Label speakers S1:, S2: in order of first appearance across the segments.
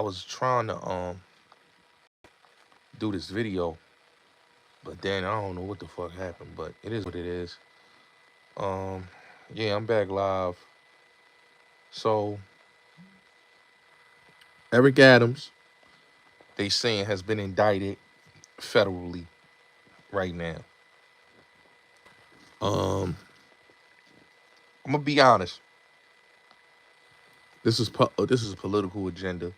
S1: was trying to do this video, but then I don't know what the fuck happened, but it is what it is. Um, yeah, I'm back live. So Eric Adams, they saying has been indicted federally right now. Um, I'm gonna be honest. This is a political agenda,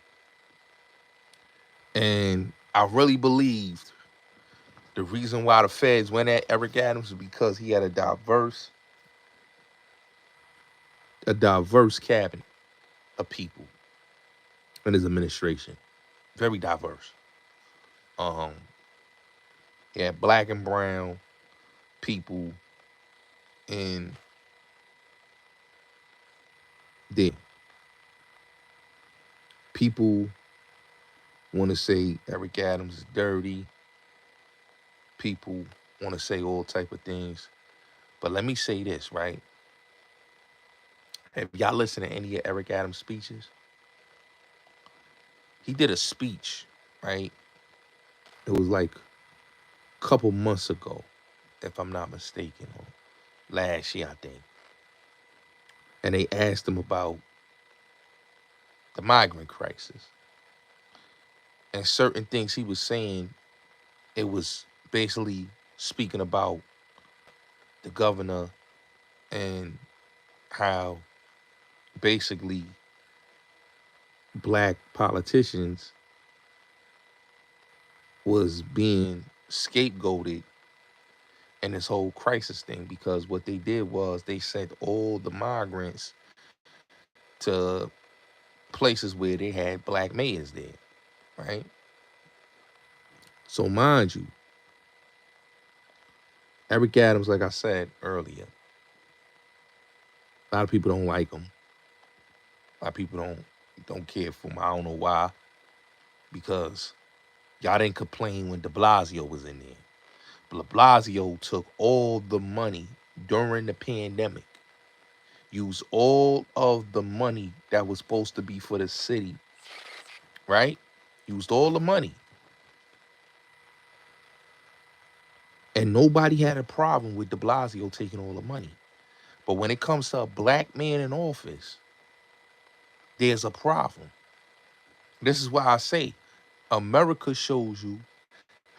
S1: and I really believed the reason why the feds went at Eric Adams is because he had a diverse cabinet of people in his administration, very diverse. Um, he had black and brown people in there. People want to say Eric Adams is dirty. People want to say all type of things. But let me say this, right? Have y'all listened to any of Eric Adams' speeches? He did a speech, right? It was like a couple months ago, if I'm not mistaken, or last year, I think. And they asked him about the migrant crisis and certain things he was saying. It was basically speaking about the governor and how basically black politicians was being scapegoated in this whole crisis thing, because what they did was they sent all the migrants to places where they had black mayors there, right? So mind you, Eric Adams, like I said earlier, a lot of people don't like him. A lot of people don't care for him. I don't know why, because y'all didn't complain when De Blasio was in there. De Blasio took all the money during the pandemic, used all of the money that was supposed to be for the city, right? Used all the money. And nobody had a problem with De Blasio taking all the money. But when it comes to a black man in office, there's a problem. This is why I say America shows you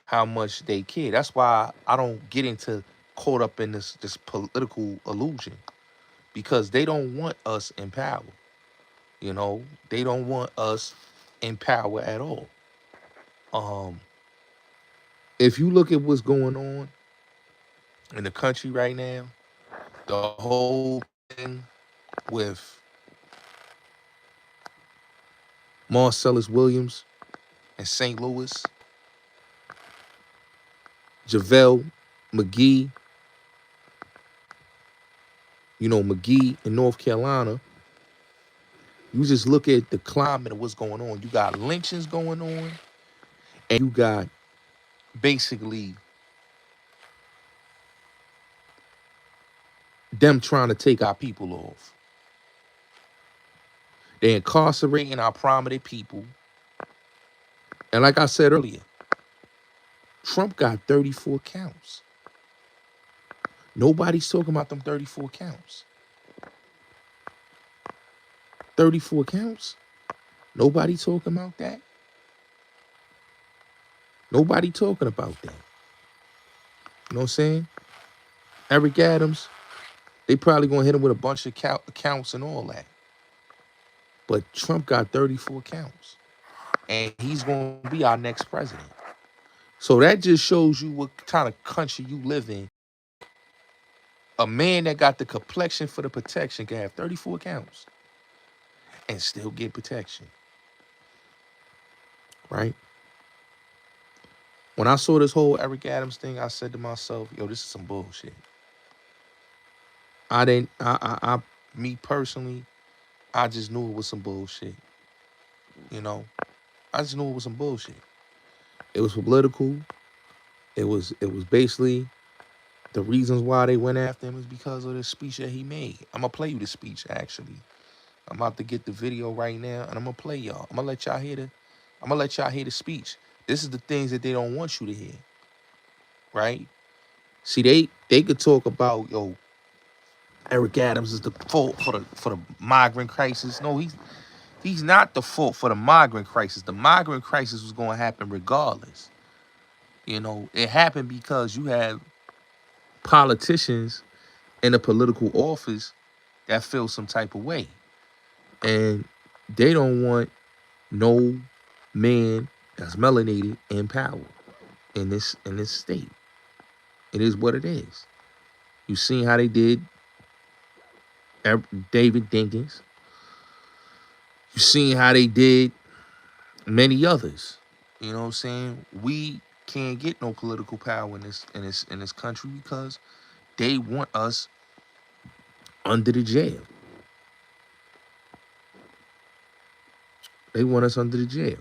S1: how much they care. That's why I don't get into caught up in this political illusion, because they don't want us in power. You know, they don't want us in power at all. Um, if you look at what's going on in the country right now, the whole thing with Marcellus Williams in St. Louis, JaVale McGee, McGee in North Carolina, you just look at the climate of what's going on. You got lynchings going on, and you got basically them trying to take our people off. They're incarcerating our prominent people. And like I said earlier, Trump got 34 counts. Nobody's talking about them 34 counts. 34 counts? Nobody talking about that? Nobody talking about that. You know what I'm saying? Eric Adams, they probably gonna hit him with a bunch of counts and all that. But Trump got 34 counts. And he's gonna be our next president. So that just shows you what kind of country you live in. A man that got the complexion for the protection can have 34 counts and still get protection. Right? When I saw this whole Eric Adams thing, I said to myself, yo, this is some bullshit. Me personally, I just knew it was some bullshit. I just knew it was some bullshit. It was political. It was basically the reasons why they went after him is because of the speech that he made. I'm gonna play you the speech actually. I'm about to get the video right now and I'm gonna play y'all. I'm gonna let y'all hear I'm gonna let y'all hear the speech. This is the things that they don't want you to hear, right? See, they could talk about, yo, Eric Adams is the fault for the migrant crisis. No, he's not the fault for the migrant crisis. The migrant crisis was gonna happen regardless. You know, it happened because you have politicians in a political office that feel some type of way. And they don't want no man that's melanated in power in this state. It is what it is. You seen how they did David Dinkins. You seen how they did many others. You know what I'm saying? We can't get no political power in this country because they want us under the jail. They want us under the jail.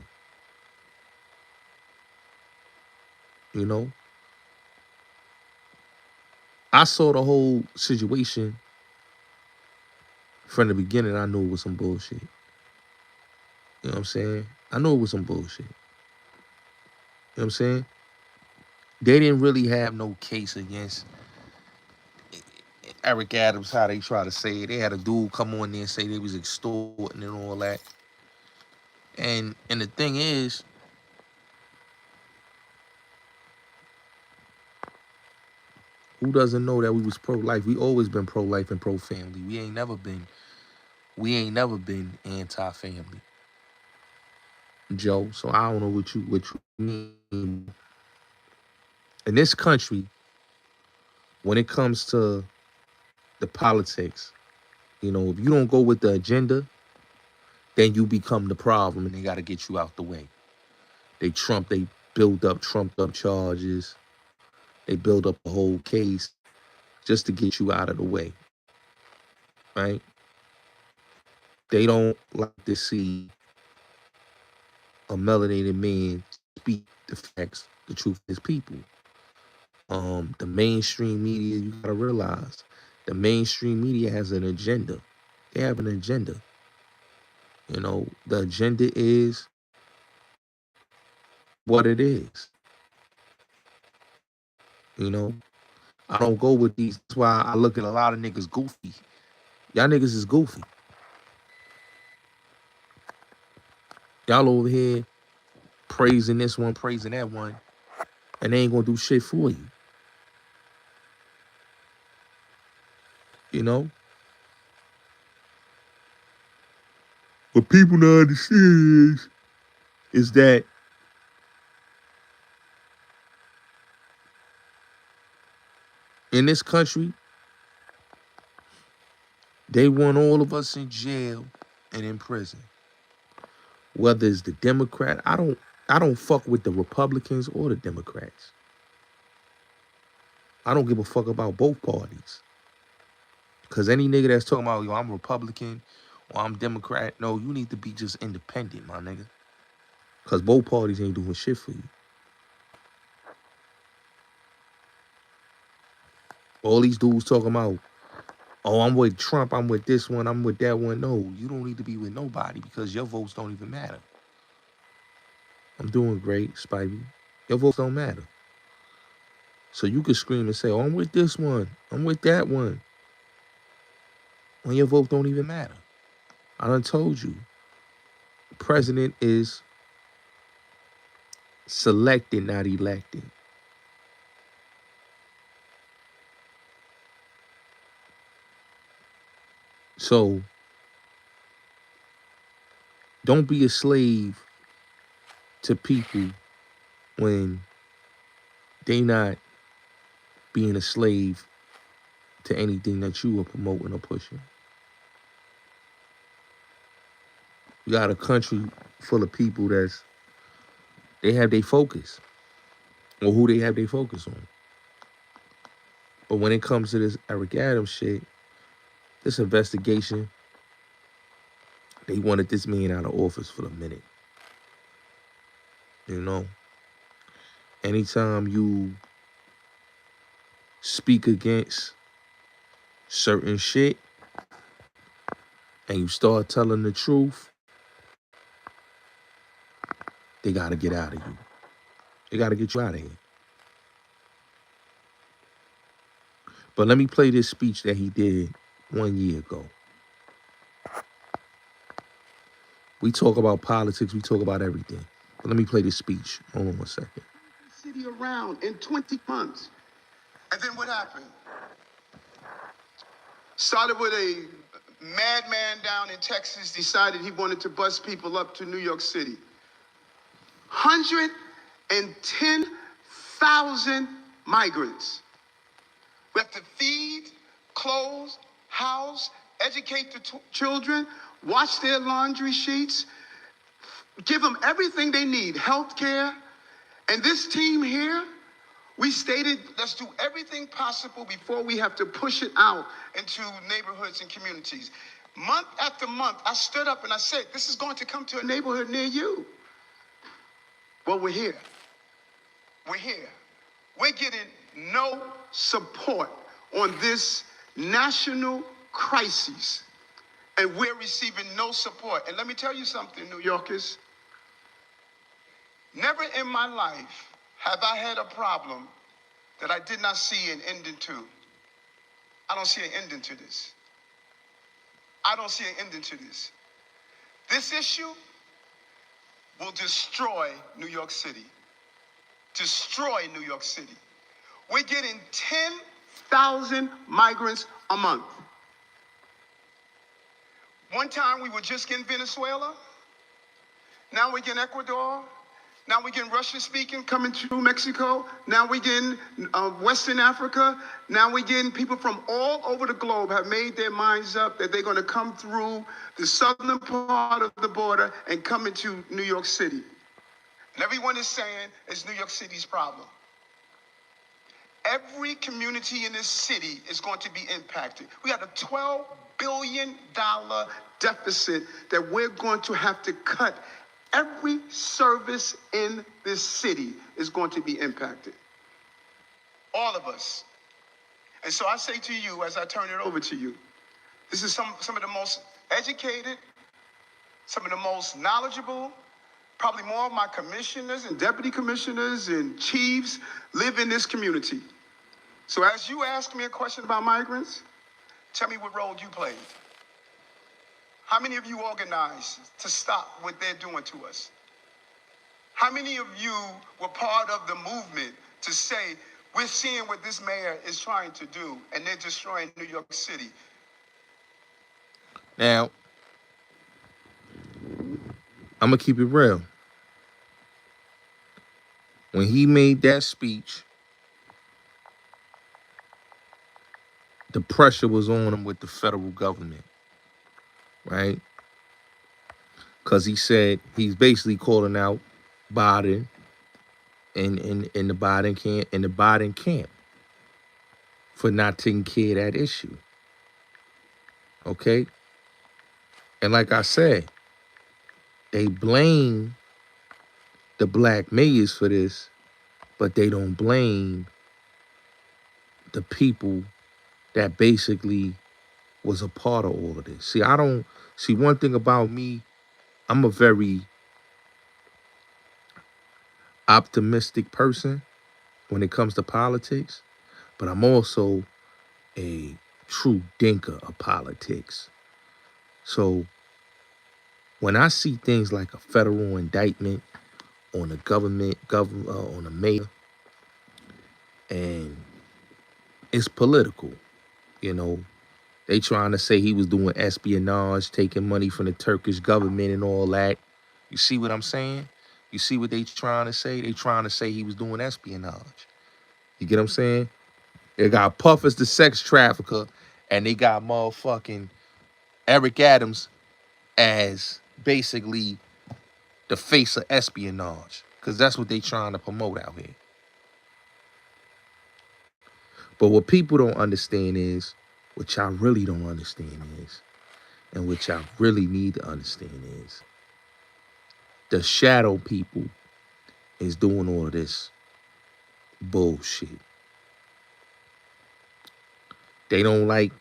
S1: You know? I saw the whole situation from the beginning. I knew it was some bullshit. You know what I'm saying? I knew it was some bullshit. You know what I'm saying? They didn't really have no case against Eric Adams, how they try to say it. They had a dude come on there and say they was extorting and all that. And the thing is, who doesn't know that we was pro-life? We always been pro-life and pro-family. We ain't never been anti-family, Joe. So I don't know what you mean. In this country, when it comes to the politics, if you don't go with the agenda, then you become the problem and they gotta get you out the way. They build up trumped up charges. They build up a whole case just to get you out of the way, right? They don't like to see a melanated man speak the facts, the truth of his people. The mainstream media, you gotta realize, the mainstream media has an agenda. They have an agenda. The agenda is what it is. You know, I don't go with these. That's why I look at a lot of niggas goofy. Y'all niggas is goofy. Y'all over here praising this one, praising that one, and they ain't gonna do shit for you. You know? What people don't understand is that in this country, they want all of us in jail and in prison. Whether it's the Democrat, I don't fuck with the Republicans or the Democrats. I don't give a fuck about both parties. Cause any nigga that's talking about, yo, I'm Republican or I'm Democrat, no, you need to be just independent, my nigga. Cause both parties ain't doing shit for you. All these dudes talking about, oh, I'm with Trump, I'm with this one, I'm with that one. No, you don't need to be with nobody because your votes don't even matter. I'm doing great, Spivey. Your votes don't matter. So you could scream and say, oh, I'm with this one, I'm with that one, when your vote don't even matter. I done told you, the president is selected, not elected. So don't be a slave to people when they not being a slave to anything that you are promoting or pushing. You got a country full of people they have their focus or who they have their focus on. But when it comes to this Eric Adams shit, this investigation, they wanted this man out of office for a minute. You know, anytime you speak against certain shit and you start telling the truth, they got to get out of you. They got to get you out of here. But let me play this speech that he did 1 year ago. We talk about politics, we talk about everything. But let me play this speech. Hold on 1 second.
S2: City around in 20 months. And then what happened? Started with a madman down in Texas, decided he wanted to bus people up to New York City. 110,000 migrants. We have to feed, clothe, house, educate the children, wash their laundry sheets, give them everything they need, health care. And this team here, we stated, let's do everything possible before we have to push it out into neighborhoods and communities. Month after month, I stood up and I said, this is going to come to a neighborhood near you. Well, we're here. We're here. We're getting no support on this national crisis, and we're receiving no support. And let me tell you something, New Yorkers. Never in my life have I had a problem that I did not see an ending to. I don't see an ending to this. I don't see an ending to this. This issue will destroy New York City. Destroy New York City. We're getting 10,000 migrants a month. One time we were just getting Venezuela. Now we're getting Ecuador. Now we're getting Russian-speaking coming through Mexico. Now we're getting Western Africa. Now we're getting people from all over the globe have made their minds up that they're going to come through the southern part of the border and come into New York City. And everyone is saying it's New York City's problem. Every community in this city is going to be impacted. We got a $12 billion deficit that we're going to have to cut. Every service in this city is going to be impacted. All of us. And so I say to you, as I turn it over to you, this is some of the most educated, some of the most knowledgeable, probably more of my commissioners and deputy commissioners and chiefs live in this community. So as you ask me a question about migrants, tell me what role you played. How many of you organized to stop what they're doing to us? How many of you were part of the movement to say, we're seeing what this mayor is trying to do, and they're destroying New York City?
S1: Now, I'm going to keep it real. When he made that speech, the pressure was on him with the federal government, right? Because he said he's basically calling out Biden and the Biden camp for not taking care of that issue. Okay? And like I said, they blame the black mayors for this, but they don't blame the people that basically was a part of all of this. See one thing about me, I'm a very optimistic person when it comes to politics, but I'm also a true dinker of politics. So when I see things like a federal indictment on a on a mayor, and it's political, you know, they trying to say he was doing espionage, taking money from the Turkish government and all that. You see what I'm saying? You see what they trying to say? They trying to say he was doing espionage. You get what I'm saying? They got Puff as the sex trafficker, and they got motherfucking Eric Adams as basically the face of espionage, because that's what they trying to promote out here. But what people don't understand is, what y'all really don't understand is, and what y'all really need to understand is, the shadow people is doing all of this bullshit. They don't like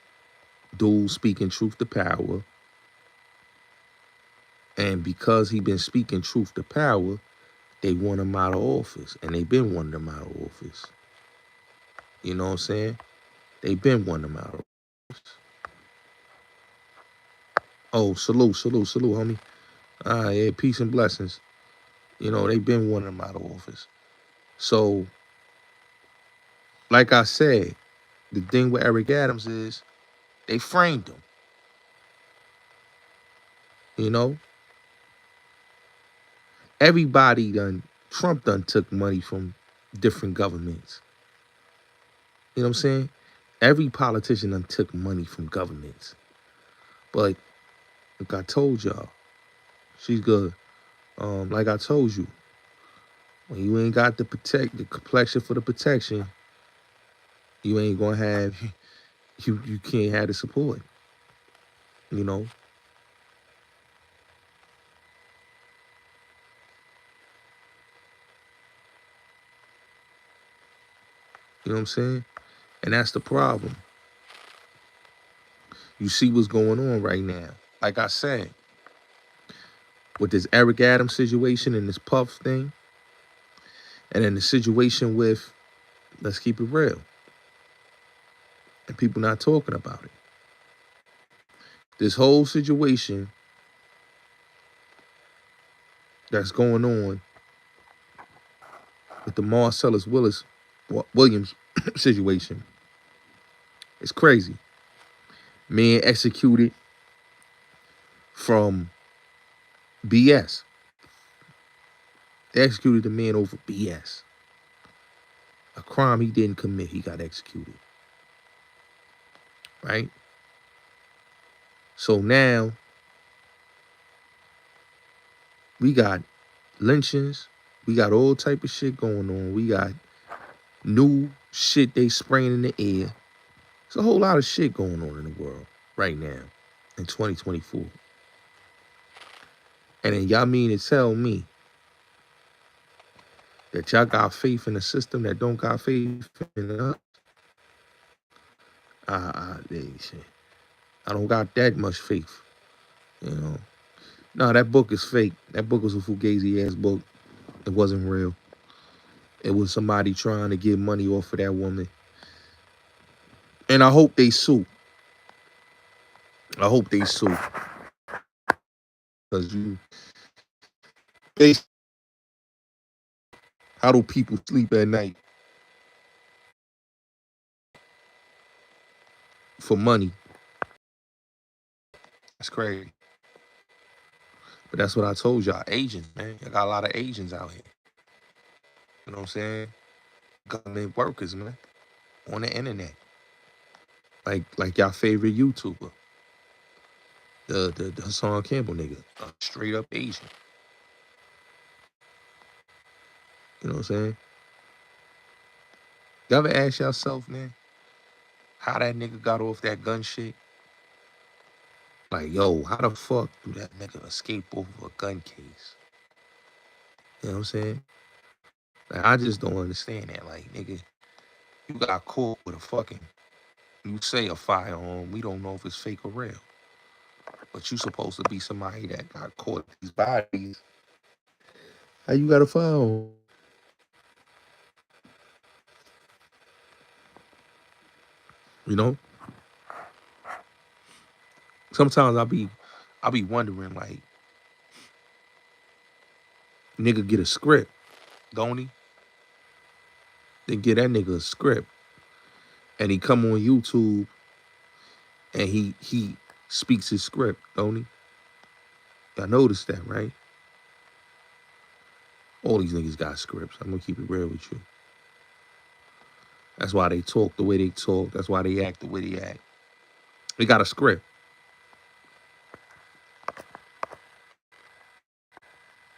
S1: dudes speaking truth to power. And because he been speaking truth to power, they want them out of office, and they've been wanting them out of office. You know what I'm saying? They've been wanting them out of office. Oh, salute, salute, salute, homie. Yeah, peace and blessings. You know, they've been wanting them out of office. So, like I said, the thing with Eric Adams is they framed him. You know, everybody done, Trump done took money from different governments. You know what I'm saying? Every politician done took money from governments. But like I told y'all, she's good. Like I told you, when you ain't got the complexion for the protection, you ain't gonna have you can't have the support. You know, you know what I'm saying? And that's the problem. You see what's going on right now. Like I said, with this Eric Adams situation and this Puff thing, and then the situation with, let's keep it real, and people not talking about it. This whole situation that's going on with the Marcellus Williams situation is crazy. Man executed from BS. They executed the man over BS. A crime he didn't commit, he got executed. Right? So now we got lynchings, we got all type of shit going on. We got new shit they spraying in the air. There's a whole lot of shit going on in the world right now in 2024. And then y'all mean to tell me that y'all got faith in a system that don't got faith in us? I don't got that much faith, you know. No, that book is fake. That book was a fugazi ass book. It wasn't real. It was somebody trying to get money off of that woman. And I hope they sue. I hope they sue. Because how do people sleep at night for money? That's crazy. But that's what I told y'all. Agents, man. I got a lot of agents out here. You know what I'm saying? Government workers, man. On the internet. Like y'all favorite YouTuber. The Hassan Campbell nigga. A straight up agent. You know what I'm saying? You ever ask yourself, man, how that nigga got off that gun shit? Like, yo, how the fuck do that nigga escape over a gun case? You know what I'm saying? Like, I just don't understand that. Like, nigga, you got caught with a fucking, you say a firearm, we don't know if it's fake or real. But you supposed to be somebody that got caught these bodies. How you got a firearm? You know? Sometimes I be wondering, like, nigga get a script, don't he? Then get that nigga a script. And he come on YouTube and he speaks his script, don't he? Y'all notice that, right? All these niggas got scripts. I'm gonna keep it real with you. That's why they talk the way they talk. That's why they act the way they act. They got a script.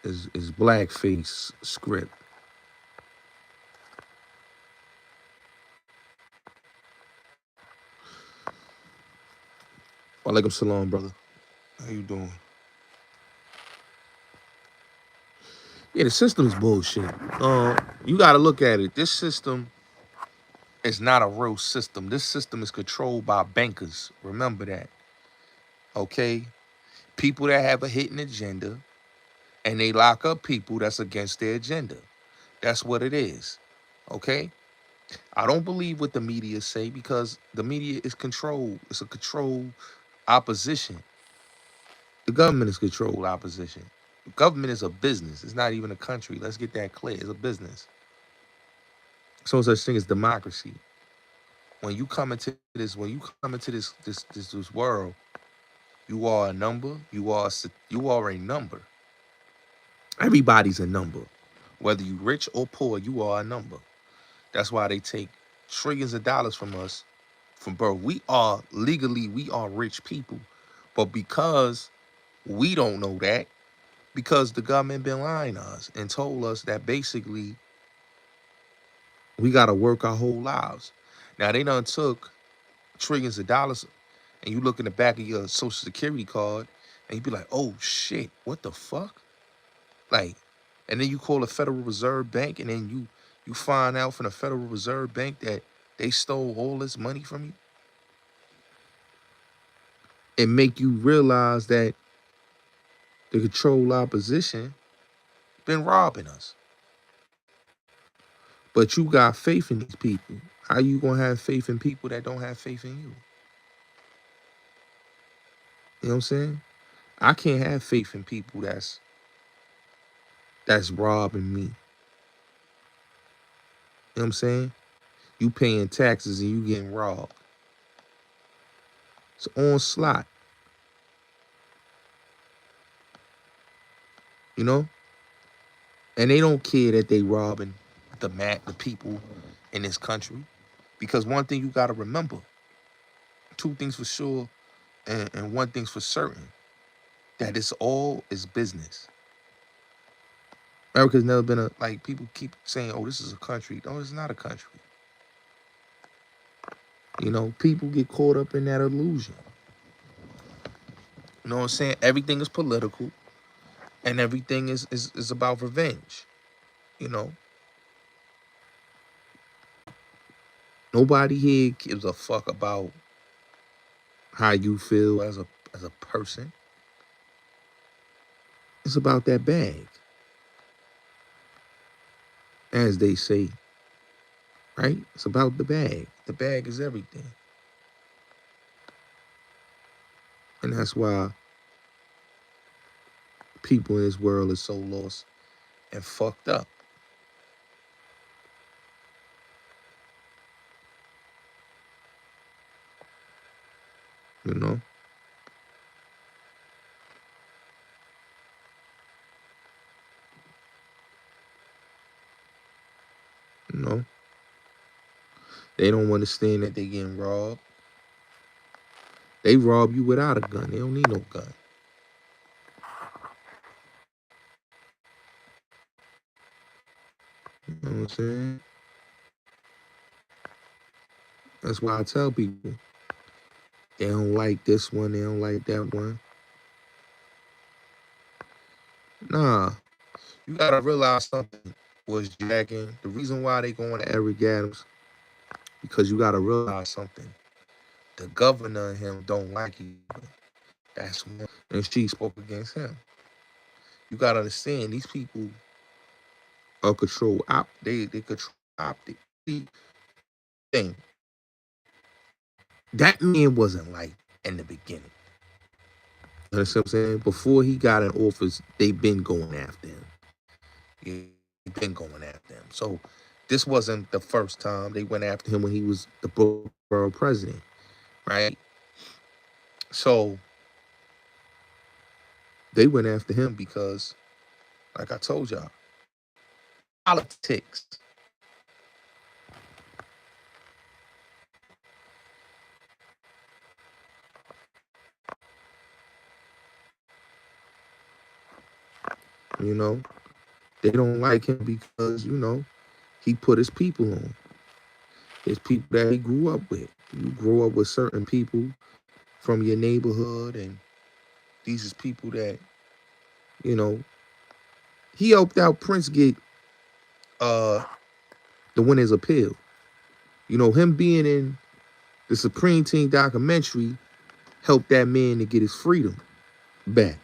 S1: Is blackface script. Walaikum salam, brother. How you doing? Yeah, the system's bullshit. You gotta look at it. This system is not a real system. This system is controlled by bankers. Remember that. Okay? People that have a hidden agenda and they lock up people that's against their agenda. That's what it is. Okay? I don't believe what the media say because the media is controlled. It's a controlled opposition. The government is controlled opposition. The government is a business. It's not even a country. Let's get that clear. It's a business. So no such thing as democracy. When you come into this world, you are a number. You are a number. Everybody's a number. Whether you rich or poor, you are a number. That's why they take trillions of dollars from us from birth. We are rich people. But because we don't know that, because the government been lying to us and told us that basically we gotta work our whole lives. Now they done took trillions of dollars and you look in the back of your social security card and you be like, oh shit, what the fuck? Like, and then you call a Federal Reserve Bank and then you find out from the Federal Reserve Bank that they stole all this money from you and make you realize that the control opposition been robbing us. But you got faith in these people. How you gonna have faith in people that don't have faith in you? You know what I'm saying? I can't have faith in people that's robbing me. You know what I'm saying? You paying taxes and you getting robbed. It's onslaught. You know? And they don't care that they robbing the people in this country. Because one thing you gotta remember, two things for sure, and one thing's for certain, that it's all is business. America's never been like people keep saying, oh, this is a country. No, it's not a country. You know, people get caught up in that illusion. You know what I'm saying? Everything is political and everything is about revenge. You know, nobody here gives a fuck about how you feel as a person. It's about that bag, as they say, right? It's about the bag. The bag is everything. And that's why people in this world are so lost and fucked up. You know? You know? They don't understand that they getting robbed. They rob you without a gun. They don't need no gun. You know what I'm saying? That's why I tell people they don't like this one, they don't like that one. Nah, you gotta realize something was jacking. The reason why they going to Eric Adams, because you gotta realize something. The governor and him don't like each other. That's one. And she spoke against him. You gotta understand these people are they control optic. See, thing. That man wasn't like in the beginning. You understand what I'm saying? Before he got in office, they've been going after him. They've been going after him. So this wasn't the first time they went after him when he was the borough president, right? So they went after him because, like I told y'all, politics. You know, they don't like him because, he put his people on. His people that he grew up with. You grow up with certain people from your neighborhood, and these is people that, you know, he helped out Prince get uh the winner's appeal. You know, him being in the Supreme Team documentary helped that man to get his freedom back.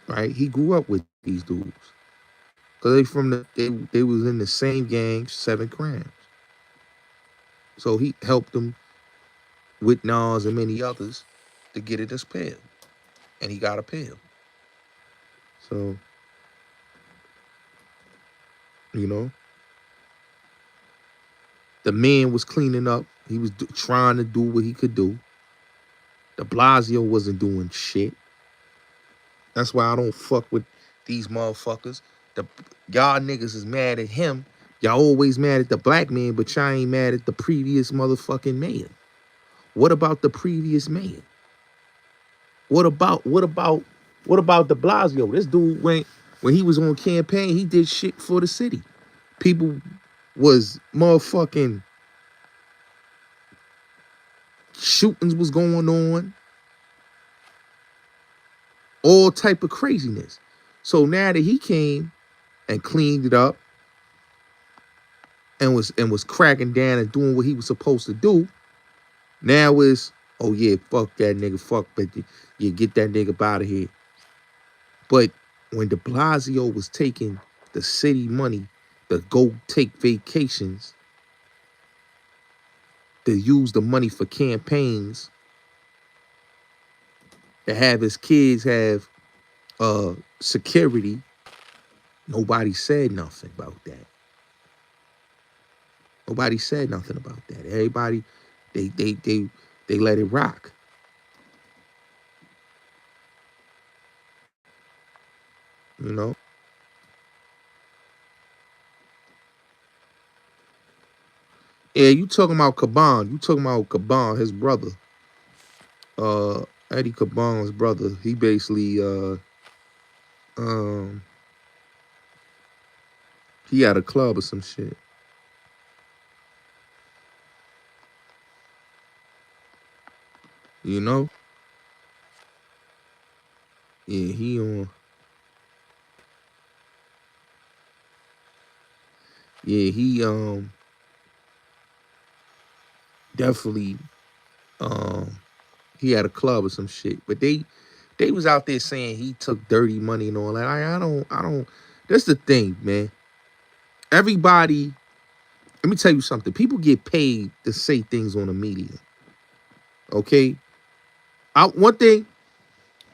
S1: Right? He grew up with these dudes. Cause they was in the same gang, 7 crimes. So he helped them with Nas and many others to get it as pill. And he got a pill. So, you know, the man was cleaning up. He was trying to do what he could do. De Blasio wasn't doing shit. That's why I don't fuck with these motherfuckers. The y'all niggas is mad at him. Y'all always mad at the black man, but y'all ain't mad at the previous motherfucking mayor. What about the previous mayor? What about de Blasio? This dude when he was on campaign, he did shit for the city. People was motherfucking shootings was going on, all type of craziness. So now that he came and cleaned it up and was cracking down and doing what he was supposed to do, now it's, oh yeah, fuck that nigga, fuck, but you get that nigga out of here. But when de Blasio was taking the city money to go take vacations, to use the money for campaigns, to have his kids have security, nobody said nothing about that. Nobody said nothing about that. Everybody, they let it rock. You know. Yeah, you talking about Caban. You talking about Caban, his brother. Uh Eddie Caban's brother. He basically um he had a club or some shit. You know? Yeah, he definitely um he had a club or some shit. But they was out there saying he took dirty money and all that. I don't that's the thing, man. Everybody, let me tell you something. People get paid to say things on the media. Okay? One thing,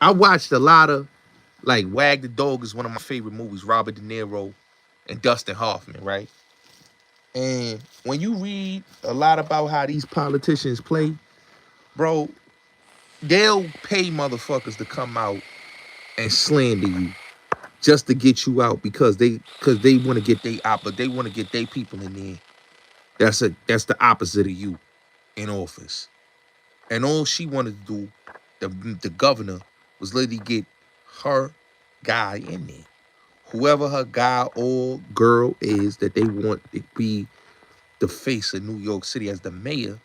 S1: I watched a lot of, like, Wag the Dog is one of my favorite movies, Robert De Niro and Dustin Hoffman, right? And when you read a lot about how these politicians play, bro, they'll pay motherfuckers to come out and slander you just to get you out because they want to get they want to get their people in there. That's the opposite of you in office. And all she wanted to do, the governor, was literally get her guy in there. Whoever her guy or girl is that they want to be the face of New York City as the mayor,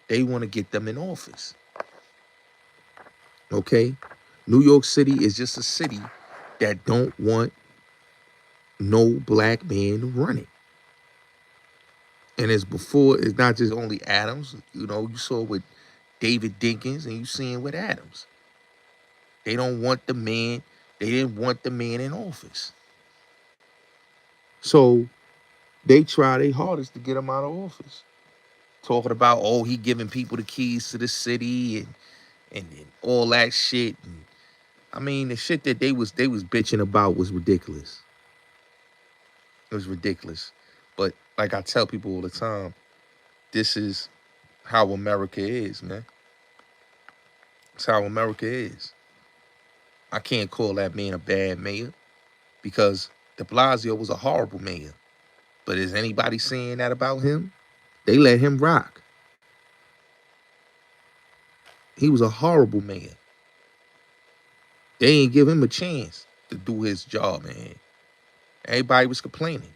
S1: they want to get them in office. Okay? New York City is just a city that don't want no black man running. And it's not just only Adams. You know, you saw with David Dinkins and you seeing with Adams. They don't want the man, they didn't want the man in office. So they try their hardest to get him out of office. Talking about, oh, he giving people the keys to the city and all that shit. And, I mean, the shit that they was bitching about was ridiculous. It was ridiculous. But like I tell people all the time, this is how America is, man. It's how America is. I can't call that man a bad mayor because de Blasio was a horrible mayor. But is anybody saying that about him? They let him rock. He was a horrible mayor. They ain't give him a chance to do his job, man. Everybody was complaining.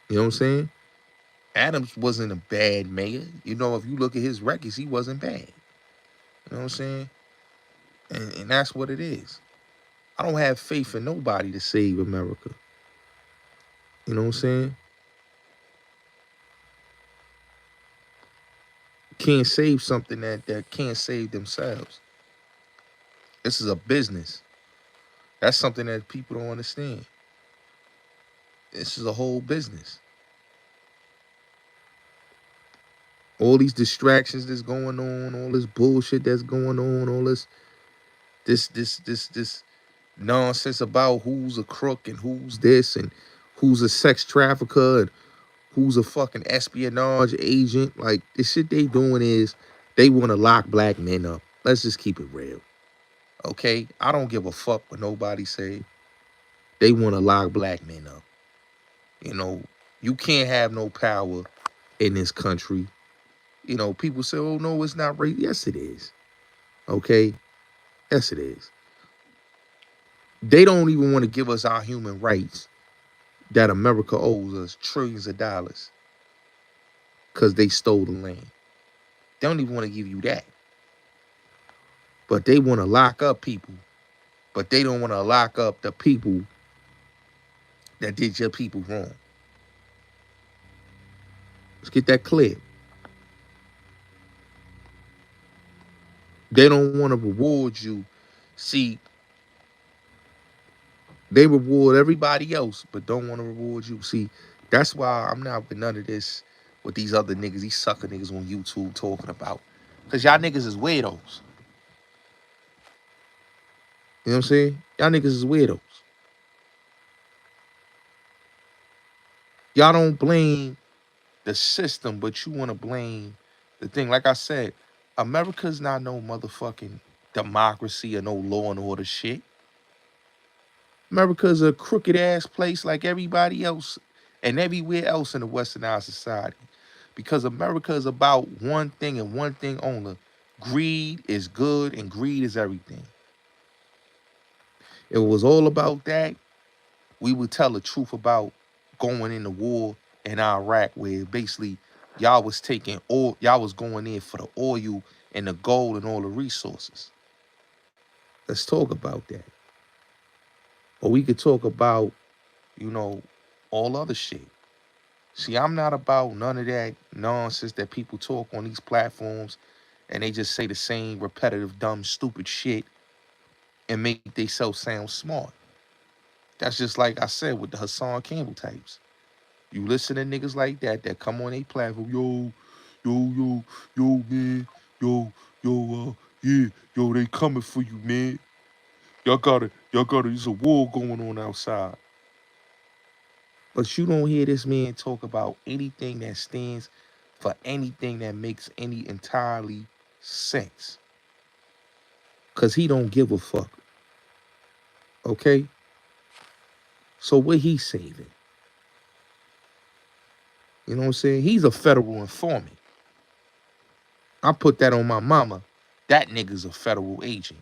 S1: You know what I'm saying? Adams wasn't a bad mayor. You know, if you look at his records, he wasn't bad. You know what I'm saying? And that's what it is. I don't have faith in nobody to save America. You know what I'm saying? Can't save something that can't save themselves. This is a business. That's something that people don't understand. This is a whole business. All these distractions that's going on, all this bullshit that's going on, all this nonsense about who's a crook and who's this and who's a sex trafficker and who's a fucking espionage agent. Like the shit they doing is they want to lock black men up. Let's just keep it real. Okay? I don't give a fuck what nobody say. They want to lock black men up. You know, you can't have no power in this country. You know, people say, oh no, it's not race. Yes, it is. Okay? Yes, it is. They don't even want to give us our human rights that America owes us trillions of dollars because they stole the land. They don't even want to give you that. But they want to lock up people. But they don't want to lock up the people that did your people wrong. Let's get that clear. They don't want to reward you. See, they reward everybody else, but don't want to reward you. See, that's why I'm not with none of this with these other niggas, these sucker niggas on YouTube talking about. Because y'all niggas is weirdos. You know what I'm saying? Y'all niggas is weirdos. Y'all don't blame the system, but you want to blame the thing. Like I said, America's not no motherfucking democracy or no law and order shit. America's a crooked ass place like everybody else and everywhere else in the westernized society. Because America is about one thing and one thing only. Greed is good and greed is everything. If it was all about that, we would tell the truth about going into war in Iraq, where basically y'all was taking oil, y'all was going in for the oil and the gold and all the resources. Let's talk about that. Or we could talk about, you know, all other shit. See, I'm not about none of that nonsense that people talk on these platforms and they just say the same repetitive, dumb, stupid shit and make themselves sound smart. That's just like I said with the Hassan Campbell types. You listen to niggas like that come on a platform, yo, man, yeah, yo, they coming for you, man. Y'all gotta, there's a war going on outside. But you don't hear this man talk about anything that stands for anything that makes any entirely sense. Cause he don't give a fuck. Okay? So what he saving? You know what I'm saying? He's a federal informant. I put that on my mama. That nigga's a federal agent.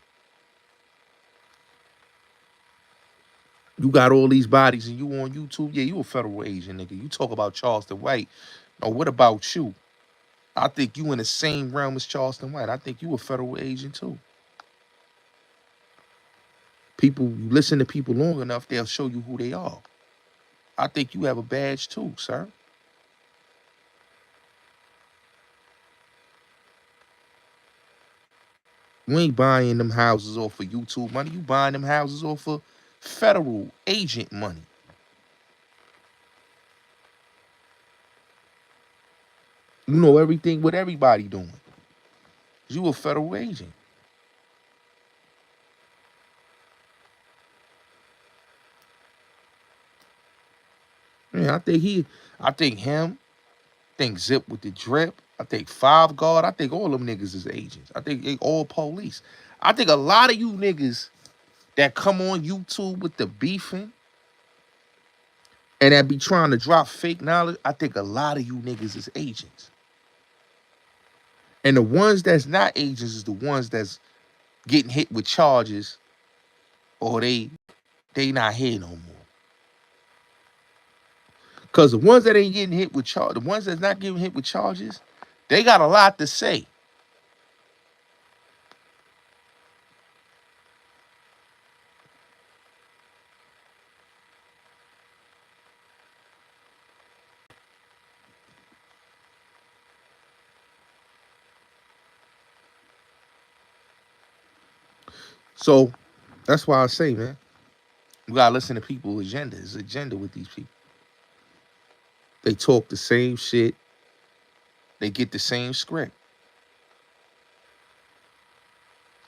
S1: You got all these bodies and you on YouTube. Yeah, you a federal agent, nigga. You talk about Charleston White. Now, what about you? I think you in the same realm as Charleston White. I think you a federal agent too. People, you listen to people long enough, they'll show you who they are. I think you have a badge too, sir. You ain't buying them houses off of YouTube money. You buying them houses off of federal agent money. You know everything what everybody doing. You a federal agent. Yeah, I think him, think Zip with the drip. I think Five Guard. I think all them niggas is agents. I think they all police. I think a lot of you niggas that come on YouTube with the beefing and that be trying to drop fake knowledge, I think a lot of you niggas is agents. And the ones that's not agents is the ones that's getting hit with charges or they not here no more. Cause the ones that ain't getting hit with charge, the ones that's not getting hit with charges, they got a lot to say. So that's why I say, man. You gotta listen to people's agenda. There's an agenda with these people. They talk the same shit. They get the same script.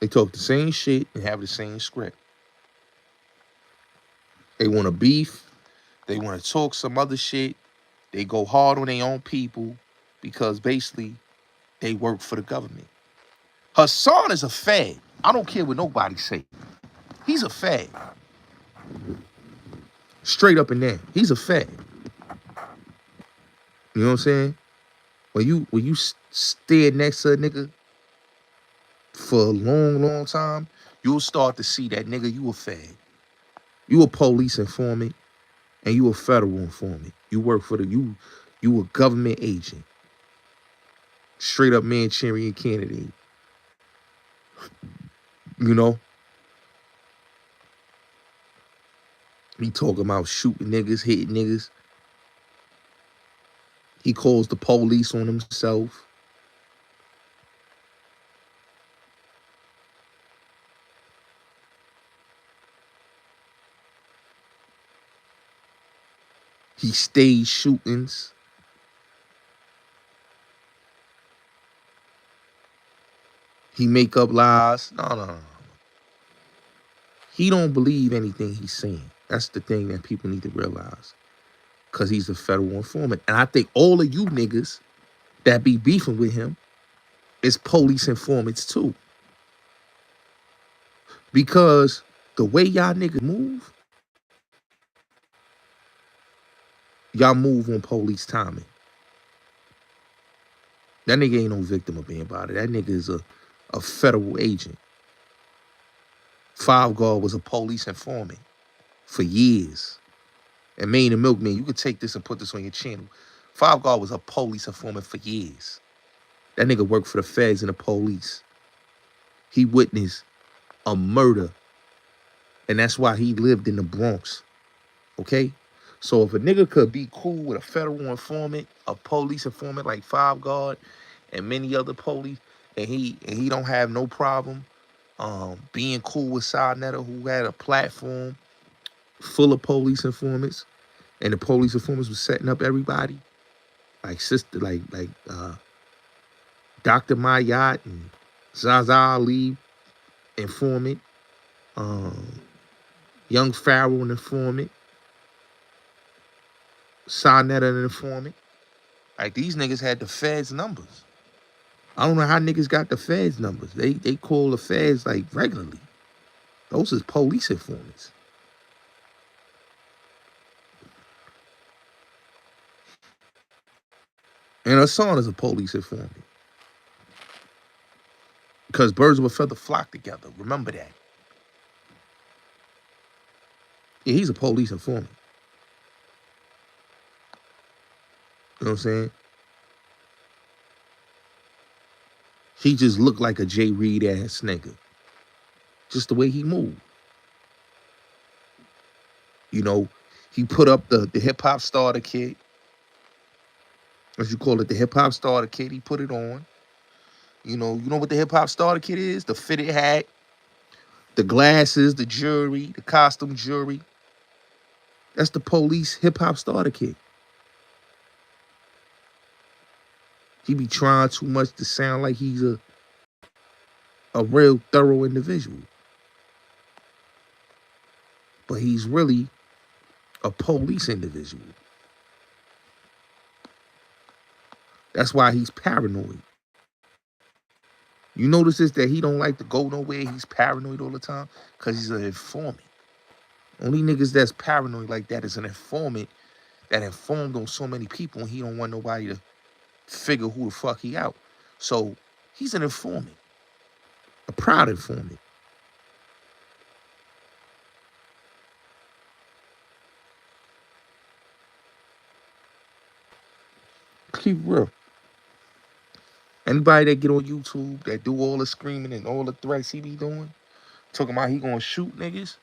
S1: They talk the same shit and have the same script. They want to beef. They want to talk some other shit. They go hard on their own people because basically they work for the government. Hassan is a fag. I don't care what nobody say. He's a fag. Straight up and down. He's a fag. You know what I'm saying? When you stare next to a nigga for a long, long time, you'll start to see that nigga, you a fag. You a police informant and you a federal informant. You work for you a government agent. Straight up Manchurian candidate. You know? He talking about shooting niggas, hitting niggas. He calls the police on himself. He staged shootings. He make up lies. No. He don't believe anything he's saying. That's the thing that people need to realize. Because he's a federal informant. And I think all of you niggas that be beefing with him is police informants too. Because the way y'all niggas move, y'all move on police timing. That nigga ain't no victim of being bodied. That nigga is a federal agent. Five Guard was a police informant for years. And Maine the Milkman, you could take this and put this on your channel. Five Guard was a police informant for years. That nigga worked for the feds and the police. He witnessed a murder. And that's why he lived in the Bronx. Okay? So if a nigga could be cool with a federal informant, a police informant like Five Guard, and many other police, and he don't have no problem being cool with Sarnetta, who had a platform full of police informants, and the police informants was setting up everybody, like Dr. Mayat and Zaza Ali informant, Young Farrell an informant, Sarnetta an informant. Like these niggas had the feds numbers. I don't know how niggas got the feds numbers. They call the feds like regularly. Those is police informants. And Hassan is a police informant. Because birds of a feather flock together. Remember that. Yeah, he's a police informant. You know what I'm saying? He just looked like a Jay Reed ass nigga. Just the way he moved. You know, he put up the hip hop starter kit. As you call it, the hip hop starter kit. He put it on. You know what the hip hop starter kit is? The fitted hat, the glasses, the jewelry, the costume jewelry. That's the police hip hop starter kit. He be trying too much to sound like he's a real thorough individual. But he's really a police individual. That's why he's paranoid. You notice this, that he don't like to go nowhere. He's paranoid all the time because he's an informant. Only niggas that's paranoid like that is an informant that informed on so many people, and he don't want nobody to figure who the fuck he out. So he's an informant, a proud informant. Keep real. Anybody that get on YouTube that do all the screaming and all the threats he be doing, talking about he gonna shoot niggas,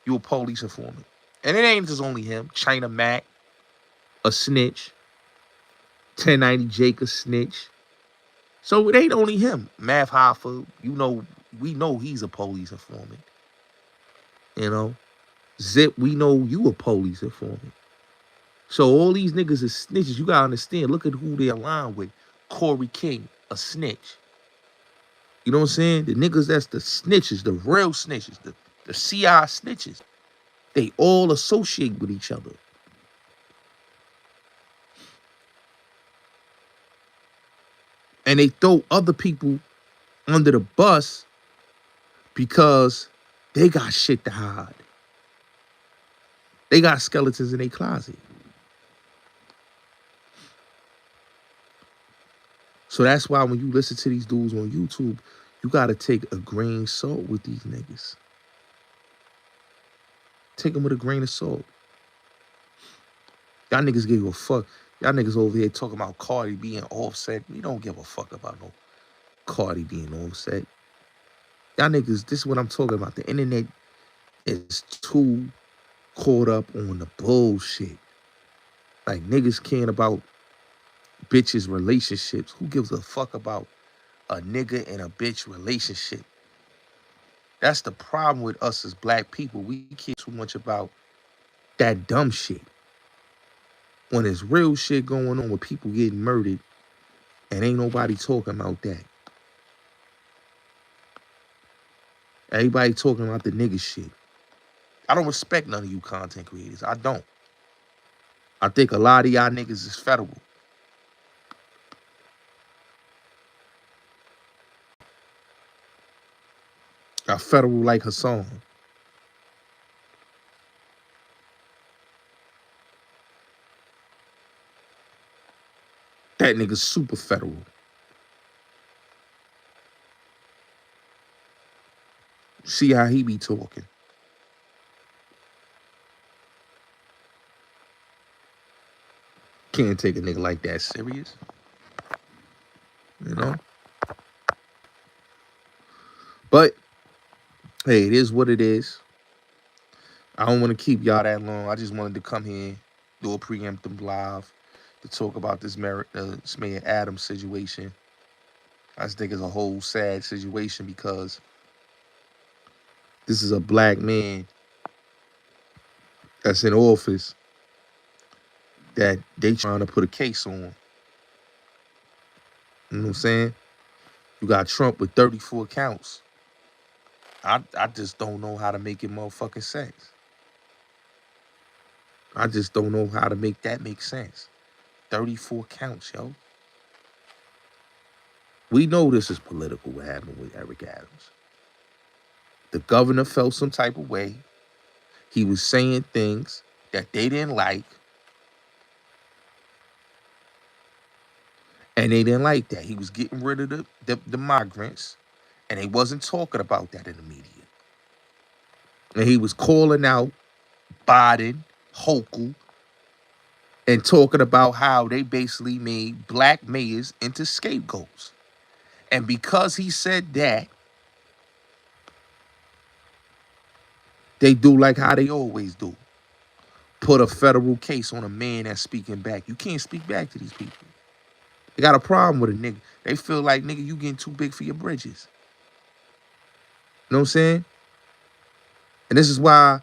S1: you a police informant. And it ain't just only him. China Mac, a snitch. 1090 Jake, a snitch. So it ain't only him. Math Hoffa, we know he's a police informant. You know? Zip, we know you a police informant. So all these niggas is snitches. You gotta understand. Look at who they align with. Corey King, a snitch. You know what I'm saying? The niggas that's the snitches, the real snitches, the CI snitches. They all associate with each other. And they throw other people under the bus because they got shit to hide. They got skeletons in their closet. So that's why when you listen to these dudes on YouTube, you gotta take a grain of salt with these niggas. Take them with a grain of salt. Y'all niggas give a fuck. Y'all niggas over here talking about Cardi being Offset. We don't give a fuck about no Cardi being Offset. Y'all niggas, this is what I'm talking about. The internet is too caught up on the bullshit. Like niggas caring about bitches' relationships. Who gives a fuck about a nigga and a bitch relationship? That's the problem with us as black people. We care too much about that dumb shit. When there's real shit going on with people getting murdered and ain't nobody talking about that. Everybody talking about the nigga shit. I don't respect none of you content creators. I don't. I think a lot of y'all niggas is federal. Y'all federal like Hassan. That nigga's super federal. See how he be talking. Can't take a nigga like that serious. You know? But, hey, it is what it is. I don't want to keep y'all that long. I just wanted to come here, do a preemptive live to talk about this man Adams situation. I just think it's a whole sad situation because this is a black man that's in office that they trying to put a case on. You know what I'm saying? You got Trump with 34 counts. I just don't know how to make it motherfucking sense. I just don't know how to make that make sense. 34 counts, yo. We know this is political, what happened with Eric Adams. The governor felt some type of way. He was saying things that they didn't like. And they didn't like that. He was getting rid of the migrants. And they wasn't talking about that in the media. And he was calling out Biden, Hochul, and talking about how they basically made black mayors into scapegoats. And because he said that, they do like how they always do. Put a federal case on a man that's speaking back. You can't speak back to these people. They got a problem with a nigga. They feel like, nigga, you getting too big for your bridges. You know what I'm saying? And this is why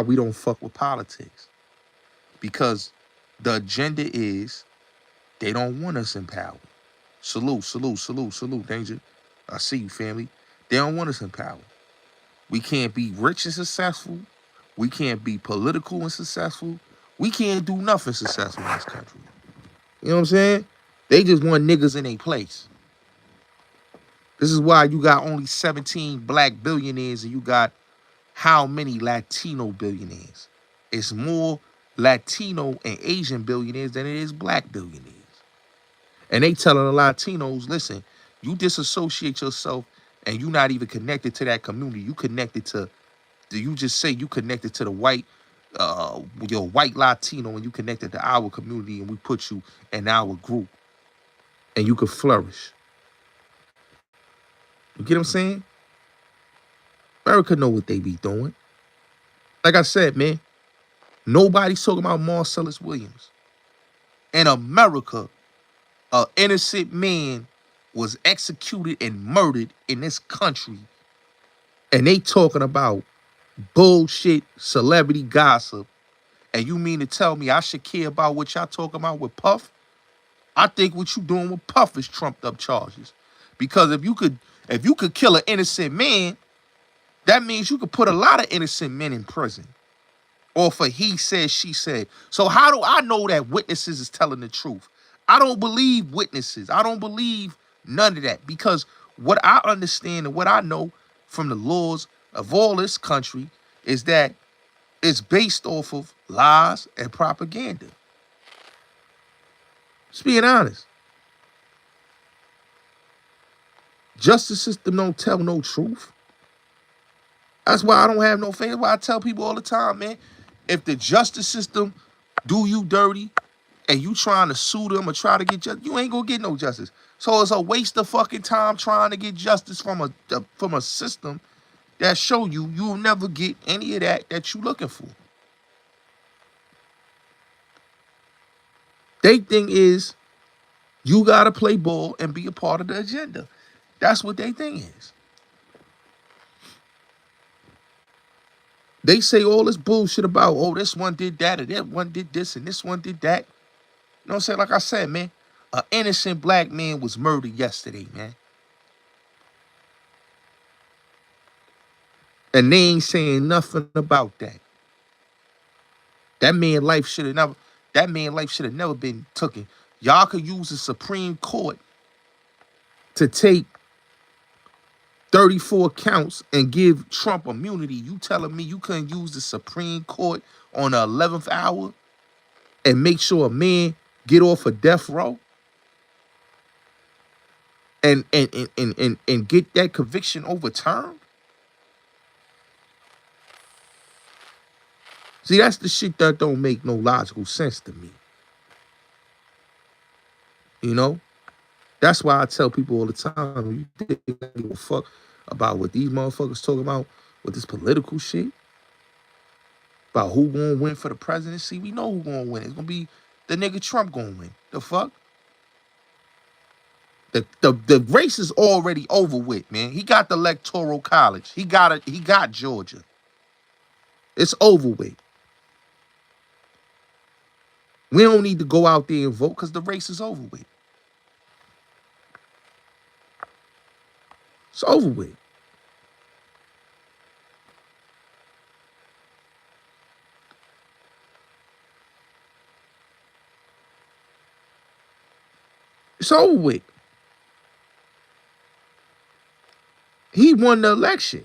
S1: we don't fuck with politics. Because the agenda is they don't want us in power. Salute, salute, salute, salute, Danger. I see you, family. They don't want us in power. We can't be rich and successful. We can't be political and successful. We can't do nothing successful in this country. You know what I'm saying? They just want niggas in their place. This is why you got only 17 black billionaires and you got how many Latino billionaires? It's more Latino and Asian billionaires than it is black billionaires. And they telling the Latinos, listen, you disassociate yourself and you're not even connected to that community. You connected to, you just say you connected to the white, your white Latino and you connected to our community and we put you in our group and you could flourish. You get what I'm saying? America know what they be doing. Like I said, man, nobody's talking about Marcellus Williams. In America, an innocent man was executed and murdered in this country and they talking about bullshit celebrity gossip, and you mean to tell me I should care about what y'all talking about with Puff? I think what you doing with Puff is trumped up charges. Because if you could kill an innocent man, that means you could put a lot of innocent men in prison. Or for he said, she said. So how do I know that witnesses is telling the truth? I don't believe witnesses. I don't believe none of that. Because what I understand and what I know from the laws of all this country is that it's based off of lies and propaganda. Just being honest. Justice system don't tell no truth. That's why I don't have no faith. That's why I tell people all the time, man, if the justice system do you dirty and you trying to sue them or try to get justice, you ain't gonna get no justice. So it's a waste of fucking time trying to get justice from a system that show you'll never get any of that you looking for. They thing is you gotta play ball and be a part of the agenda. That's what they thing is. They say all this bullshit about, oh, this one did that, or that one did this, and this one did that. You know what I'm saying? Like I said, man, an innocent black man was murdered yesterday, man. And they ain't saying nothing about that. That man life should have never, that man life should have never been taken. Y'all could use the Supreme Court to take 34 counts and give Trump immunity. You telling me you couldn't use the Supreme Court on the 11th hour and make sure a man get off a death row and get that conviction overturned? See, that's the shit that don't make no logical sense to me. You know? That's why I tell people all the time, you think I give a fuck about what these motherfuckers talking about with this political shit? About who gonna win for the presidency? We know who gonna win. It's gonna be the nigga Trump gonna win. The fuck? The race is already over with, man. He got the electoral college. He got Georgia. It's over with. We don't need to go out there and vote because the race is over with. It's over with. It's over with. He won the election.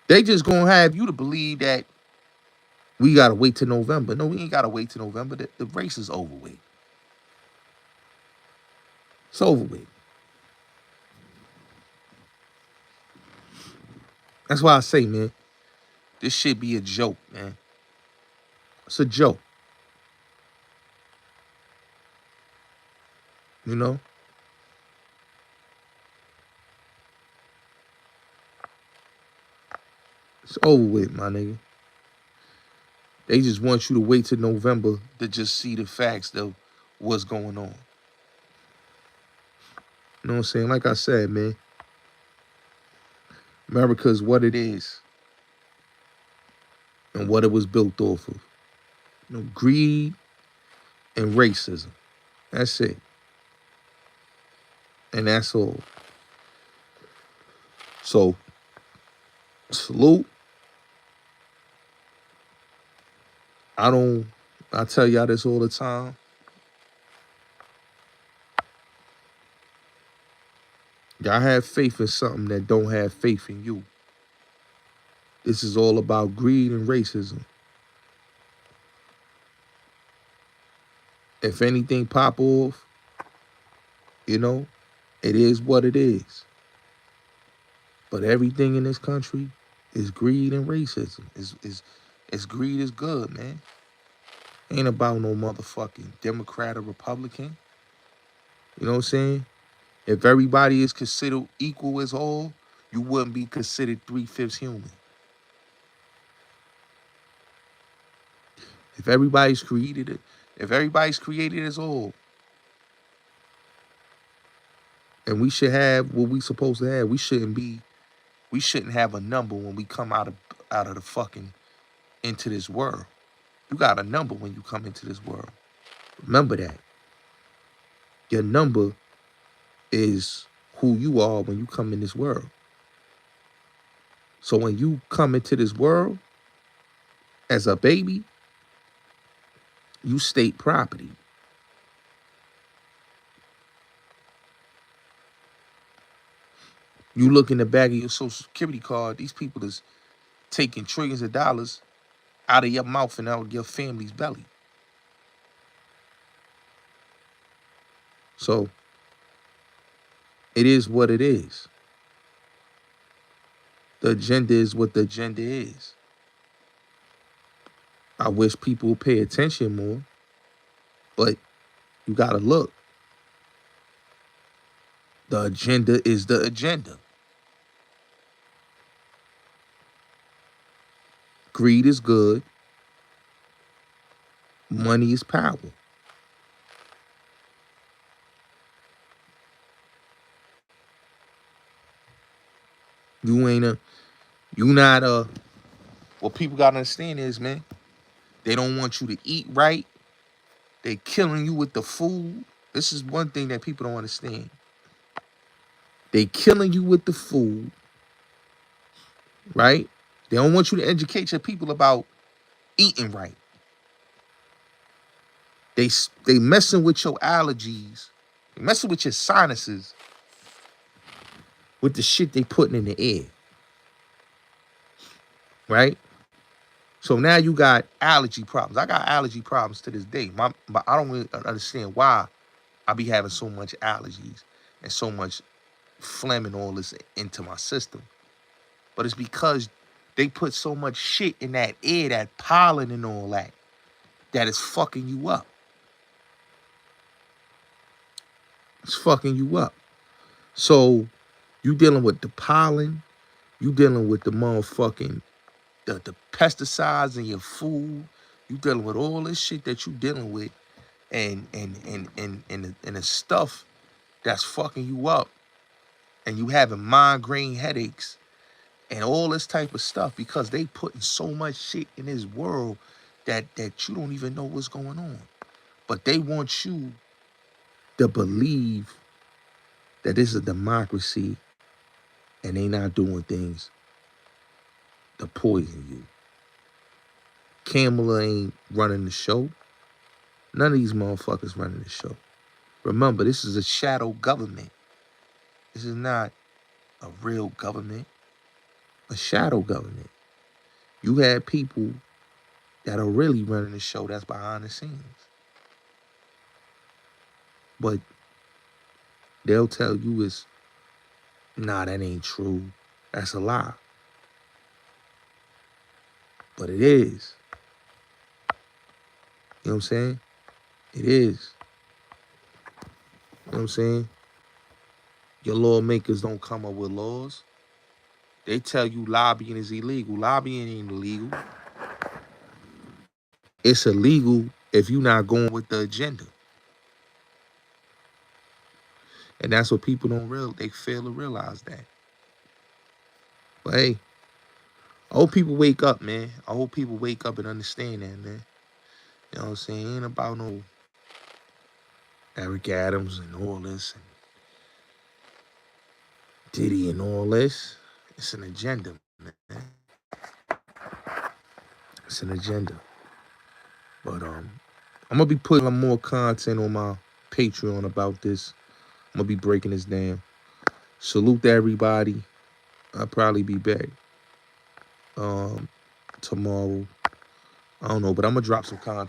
S1: They just gonna have you to believe that we gotta wait till November. No, we ain't gotta wait till November. The race is over with. It's over with. That's why I say, man, this should be a joke, man. It's a joke. You know? It's over with, my nigga. They just want you to wait till November to just see the facts of what's going on. You know what I'm saying? Like I said, man, America is what it is and what it was built off of. You know, greed and racism. That's it. And that's all. So, salute. I tell y'all this all the time. Y'all have faith in something that don't have faith in you. This is all about greed and racism. If anything pop off, you know, it is what it is. But everything in this country is greed and racism. Is greed is good, man. Ain't about no motherfucking Democrat or Republican. You know what I'm saying? If everybody is considered equal as all, you wouldn't be considered 3/5 human. If everybody's created as all, And we should have what we supposed to have. We shouldn't have a number when we come out of the fucking into this world. You got a number when you come into this world. Remember that. Your number is who you are when you come in this world. So when you come into this world as a baby, you state property. You look in the back of your social security card, these people is taking trillions of dollars out of your mouth and out of your family's belly. So it is what it is. The agenda is what the agenda is. I wish people would pay attention more, but you gotta look. The agenda is the agenda. Greed is good. Money is power. You ain't a, you not a, what people gotta understand is, man, they don't want you to eat right. They killing you with the food. This is one thing that people don't understand. They killing you with the food, right? They don't want you to educate your people about eating right. They they messing with your allergies. They messing with your sinuses with the shit they putting in the air, right? So now you got allergy problems. I got allergy problems to this day. But I don't really understand why I be having so much allergies and so much phlegm and all this into my system. But it's because they put so much shit in that air, that pollen and all that, that is fucking you up. It's fucking you up. So you dealing with the pollen, you dealing with the motherfucking the pesticides in your food, you dealing with all this shit that you dealing with, and the stuff that's fucking you up, and you having migraine headaches and all this type of stuff because they putting so much shit in this world that you don't even know what's going on. But they want you to believe that this is a democracy and they not doing things to poison you. Kamala ain't running the show. None of these motherfuckers running the show. Remember, this is a shadow government. This is not a real government, a shadow government. You had people that are really running the show that's behind the scenes. But they'll tell you it's, nah, that ain't true. That's a lie. But it is. You know what I'm saying? It is. You know what I'm saying? Your lawmakers don't come up with laws. They tell you lobbying is illegal. Lobbying ain't illegal. It's illegal if you're not going with the agenda. And that's what people don't realize. They fail to realize that. But hey, I hope people wake up, man. I hope people wake up and understand that, man. You know what I'm saying? It ain't about no Eric Adams and all this and Diddy and all this. It's an agenda, man. It's an agenda. But I'm gonna be putting more content on my Patreon about this. I'm gonna be breaking this down. Salute to everybody. I'll probably be back tomorrow. I don't know, but I'm gonna drop some content.